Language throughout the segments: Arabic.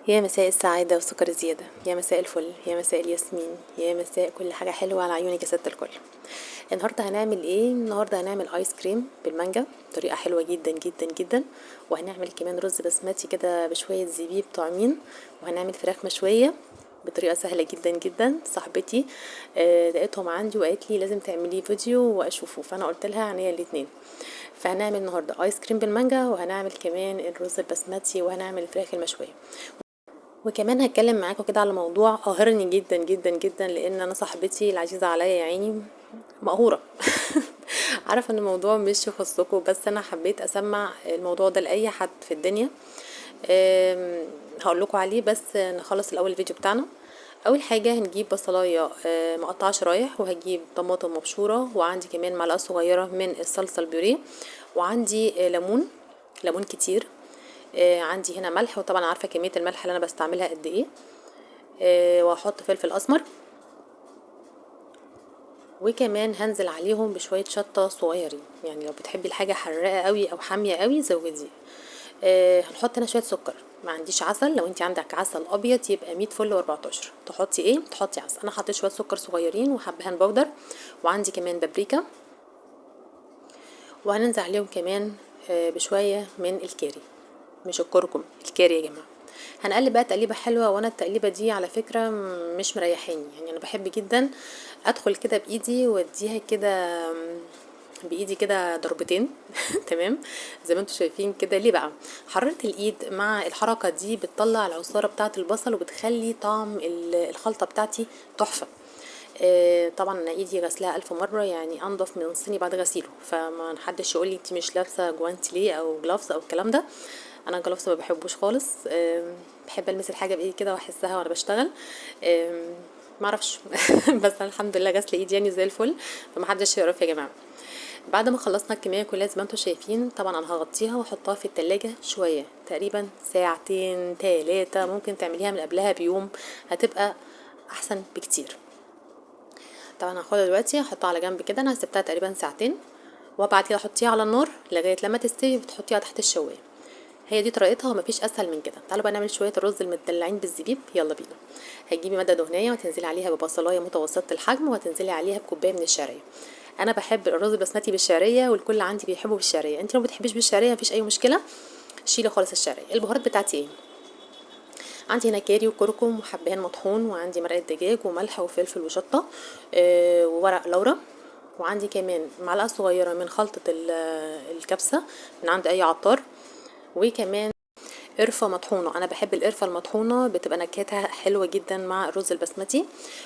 يا مساء السعادة والسكر الزيادة، يا مساء الفل، يا مساء الياسمين، يا مساء كل حاجة حلوة على عيونك يا ست الكل. النهاردة هنعمل ايه؟ النهاردة هنعمل ايس كريم بالمانجا بطريقة حلوة جدا جدا جدا، وهنعمل كمان رز بسمتي كده بشوية زبيب طعمين، وهنعمل فراخ مشوية بطريقة سهلة جدا جدا. صاحبتي لقيتهم عندي وقالت لي لازم تعملي فيديو واشوفه، فانا قلت لها عينيا الاتنين. فهنعمل النهارده ايس كريم بالمانجا، وهنعمل كمان الرز البسمتي، وهنعمل الفراخ المشوية. وكمان هتكلم معاكم كده على موضوع قاهرني جدا جدا جدا، لان انا صاحبتي العزيزه عليا يا عيني مقهوره. عارفه ان الموضوع مش يخصكم، بس انا حبيت اسمع الموضوع ده لاي حد في الدنيا. هقول لكم عليه، بس نخلص الاول الفيديو بتاعنا. اول حاجه هنجيب بصلايه مقطعه شرايح، وهجيب طماطم مبشوره، وعندي كمان معلقه صغيره من الصلصه البيوريه، وعندي ليمون كتير. عندي هنا ملح، وطبعا عارفه كميه الملح اللي انا بستعملها قد ايه. وهحط فلفل اسمر، وكمان هنزل عليهم بشويه شطه صغيرين، يعني لو بتحبي الحاجه حراقه قوي او حاميه قوي زودي. هنحط هنا شويه سكر، ما عنديش عسل، لو انت عندك عسل ابيض يبقى 100 فل و14. تحطي ايه؟ تحطي عسل. انا حطيت شويه سكر صغيرين وحبهان باودر، وعندي كمان بابريكا، وهننزل عليهم كمان بشويه من الكاري، مش الكركم، الكاري يا جماعه. هنقلب بقى تقليبه حلوه، وانا التقليبه دي على فكره مش مريحاني، يعني انا بحب جدا ادخل كده بايدي واديها كده بايدي كده ضربتين. تمام، زي ما انتم شايفين كده. ليه بقى؟ حراره الايد مع الحركه دي بتطلع العصاره بتاعه البصل، وبتخلي طعم الخلطه بتاعتي تحفه. طبعا انا ايدي غسلها 1000 مره، يعني انضف من الصيني بعد غسيله، فما حدش يقول لي انت مش لابسه جوانتي ليه او جلافز او الكلام ده. انا جلافز ما بحبوش خالص. بحب المس الحاجه بايدي كده واحسها وانا بشتغل. معرفش. بس أنا الحمد لله غسله ايدي يعني زي الفل، فما حدش يعرف يا جماعه. بعد ما خلصنا الكميه كلها زي ما انتم شايفين، طبعا انا هغطيها واحطها في التلاجة شويه، تقريبا ساعتين 3، ممكن تعمليها من قبلها بيوم، هتبقى احسن بكتير. طبعا هاخدها دلوقتي احطها على جنب كده، انا سبتها تقريبا ساعتين، وبعد كده احطيها على النار لغايه لما تستوي، بتحطيها تحت الشوايه. هي دي طريقتها ومفيش اسهل من كده. تعالوا بقى نعمل شويه الرز المدلعين بالزبيب، يلا بينا. هتجيبي ماده دهنيه وتنزلي عليها ببصلايه متوسطه الحجم، وهتنزلي عليها بكوبايه من الشعريه. انا بحب الرز البسمتي بالشعريه، والكل عندي بيحبه بالشعريه. انت لو بتحبيش بالشعريه مفيش اي مشكله، شيلي خالص الشعريه. البهارات بتاعتي ايه؟ عندي هنا كاري وكركم وحبهان مطحون، وعندي مرقه دجاج وملح وفلفل وشطه وورق لورا، وعندي كمان معلقه صغيره من خلطه الكبسه من عند اي عطار، وكمان قرفة مطحونة. انا بحب القرفة المطحونة، بتبقى نكهتها حلوة جدا مع الرز البسمتي.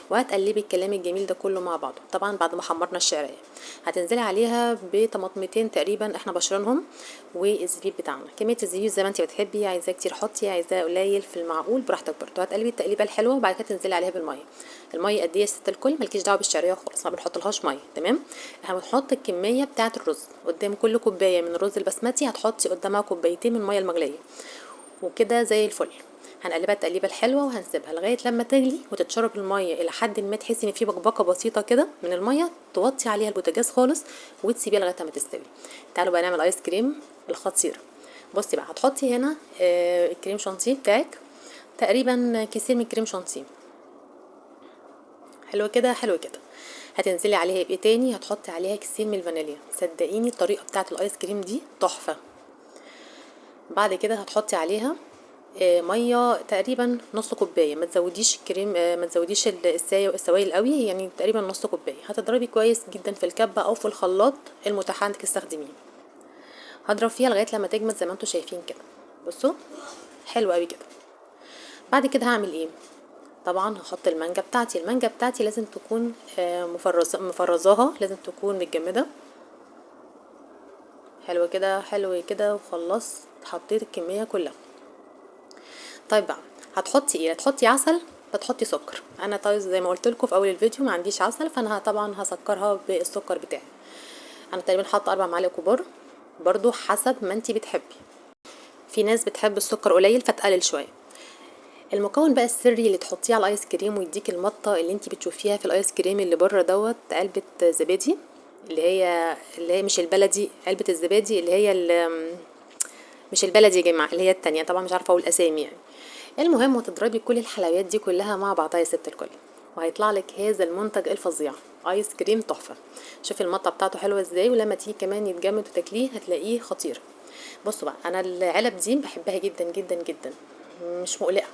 وهتقلبي الكلام الجميل ده كله مع بعضه. طبعا بعد ما حمرنا الشعرية هتنزلي عليها بطماطمتين تقريبا احنا بشرنهم، والزبيب بتاعنا. كمية الزبيب زي ما انت بتحبي، عايزاه كتير حطي، عايزاه قليل في المعقول براحتك برضه. هتقلبي التقليبه الحلوه، وبعد كده تنزلي عليها بالميه. الميه قد ايه يا ست الكل؟ مالكيش دعوه بالشعريه خالص، ما بنحطلهاش ميه. تمام، هنحط الكميه بتاعه الرز. قدام كل كوبايه من الرز البسمتي هتحطي قدامها كوبايتين من الميه المغليه، وكده زي الفل. هنقلبها التقليبه الحلوه، وهنسيبها لغايه لما تغلي وتتشرب الميه الى حد ما تحسي ان في بقبقه بسيطه كده من الميه. توطي عليها البوتاجاز خالص وتسيبيها لغايه ما تستوي. تعالوا بقى نعمل ايس كريم الخطير. بصي بقى، هتحطي هنا الكريم شانتيه بتاعك، تقريبا كيسين من كريم شانتيه. حلو كده، حلو كده. هتنزلي عليها بايه تاني؟ هتحطي عليها كيسين من الفانيليا. صدقيني الطريقه بتاعه الايس كريم دي تحفه. بعد كده هتحطي عليها ميه تقريبا نص كوبايه، ما تزوديش الكريم، ما تزوديش السوائل قوي، يعني تقريبا نص كوبايه. هتضربي كويس جدا في الكبه او في الخلاط المتاح عندك استخدميه. هضرب فيها لغايه لما تجمد زي ما انتم شايفين كده. بصوا، حلو قوي كده. بعد كده هعمل ايه؟ طبعا هحط المانجا بتاعتي. المانجا بتاعتي لازم تكون مفرزاها، لازم تكون متجمده. حلو كده، حلو كده، وخلصت حطيت الكميه كلها. طيب بقى، هتحطي ايه؟ هتحطي عسل، هتحطي سكر. انا طيب زي ما قلت لكم في اول الفيديو ما عنديش عسل، فانا طبعا هسكرها بالسكر بتاعي. انا تقريبا حاطه 4 معالق كبار، برضو حسب ما انتي بتحبي. في ناس بتحب السكر قليل فتقلل شويه. المكون بقى السري اللي تحطيه على الايس كريم ويديك المطه اللي انتي بتشوفيها في الايس كريم اللي بره دوت، علبه زبادي، اللي هي مش البلدي، علبه الزبادي اللي هي مش البلدي يا جماعه، اللي هي التانية، طبعا مش عارفه اقول اسامي يعني. المهم وتضربي كل الحلويات دي كلها مع بعضها يا ست الكل، وهيطلع لك هذا المنتج الفظيع، ايس كريم تحفه. شوفي المطه بتاعته حلوه ازاي، ولما تيجي كمان يتجمد وتاكليه هتلاقيه خطير. بصوا بقى، انا العلب دي بحبها جدا جدا جدا، مش مقلقه.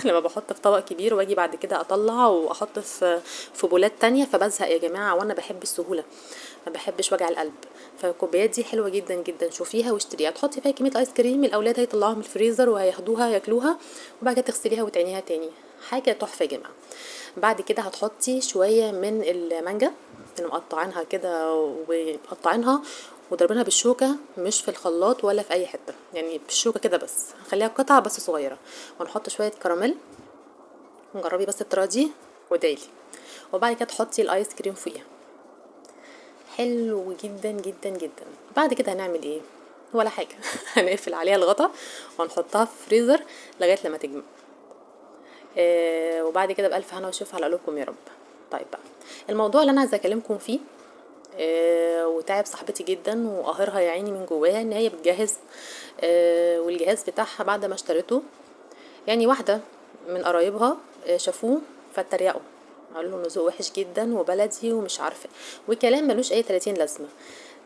لما بحط في طبق كبير واجي بعد كده اطلع واحط في بولات تانية فبزهق يا جماعه، وانا بحب السهوله، ما بحبش وجع القلب. فالكوبايات دي حلوه جدا جدا، شوفيها واشتريها، تحطي فيها كميه ايس كريم الاولاد هيطلعوها من الفريزر وهياخدوها ياكلوها، وبعد كده تغسليها وتعينيها تاني. حاجه تحفه يا جماعه. بعد كده هتحطي شويه من المانجا اللي مقطعينها كده ومقطعينها وضربينها بالشوكه، مش في الخلاط ولا في اي حته، يعني بالشوكه كده بس، خليها قطع بس صغيره. ونحط شويه كراميل، نجربي بس الطريقه دي ودايلي. وبعد كده تحطي الايس كريم فوقيها، حلو جدا جدا جدا. بعد كده هنعمل ايه؟ ولا حاجه. هنقفل عليها الغطا ونحطها في فريزر لغايه لما تجمد. وبعد كده بألف هنا وشوف على قلوبكم يا رب. طيب بقى، الموضوع اللي انا عايزه اكلمكم فيه وتعب صاحبتي جدا وقاهرها يا عيني من جواها ان هي بتجهز، والجهاز بتاعها بعد ما اشترته، يعني واحده من قرايبها شافوه فاتريقوا، قالوا له انه ذوق وحش جدا وبلدي ومش عارفه، وكلام ملوش اي 30 لازمه.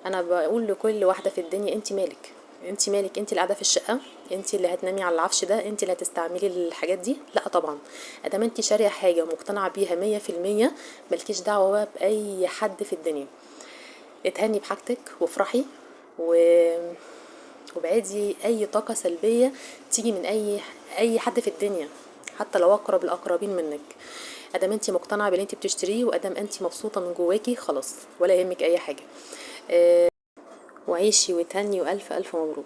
انا بقول لكل واحده في الدنيا، انت مالك؟ انت مالك؟ انت اللي قاعده في الشقه، انت اللي هتنامي على العفش ده، انت اللي هتستعملي الحاجات دي؟ لا طبعا. ادام انت شاريه حاجه ومقتنعه بيها 100%، ملكيش دعوه بقى باي حد في الدنيا. اتهني بحاجتك وافرحي و... وابعدي اي طاقه سلبيه تيجي من اي حد في الدنيا، حتى لو اقرب الاقربين منك. ادام انت مقتنعه باللي انت بتشتريه، وادام انت مبسوطه من جواكي، خلاص ولا يهمك اي حاجه. وعيشي وتهني والف الف مبروك.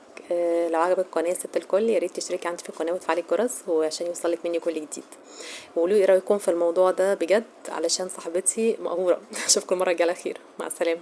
لو عجبك قناه ست الكل، يا ريت تشتركي عندي في القناه وتفعلي الجرس وعشان يوصلك مني كل جديد. وقولوا ايه رايكم في الموضوع ده بجد، علشان صاحبتي مقهوره. اشوفكم المره الجايه على خير، مع السلامه.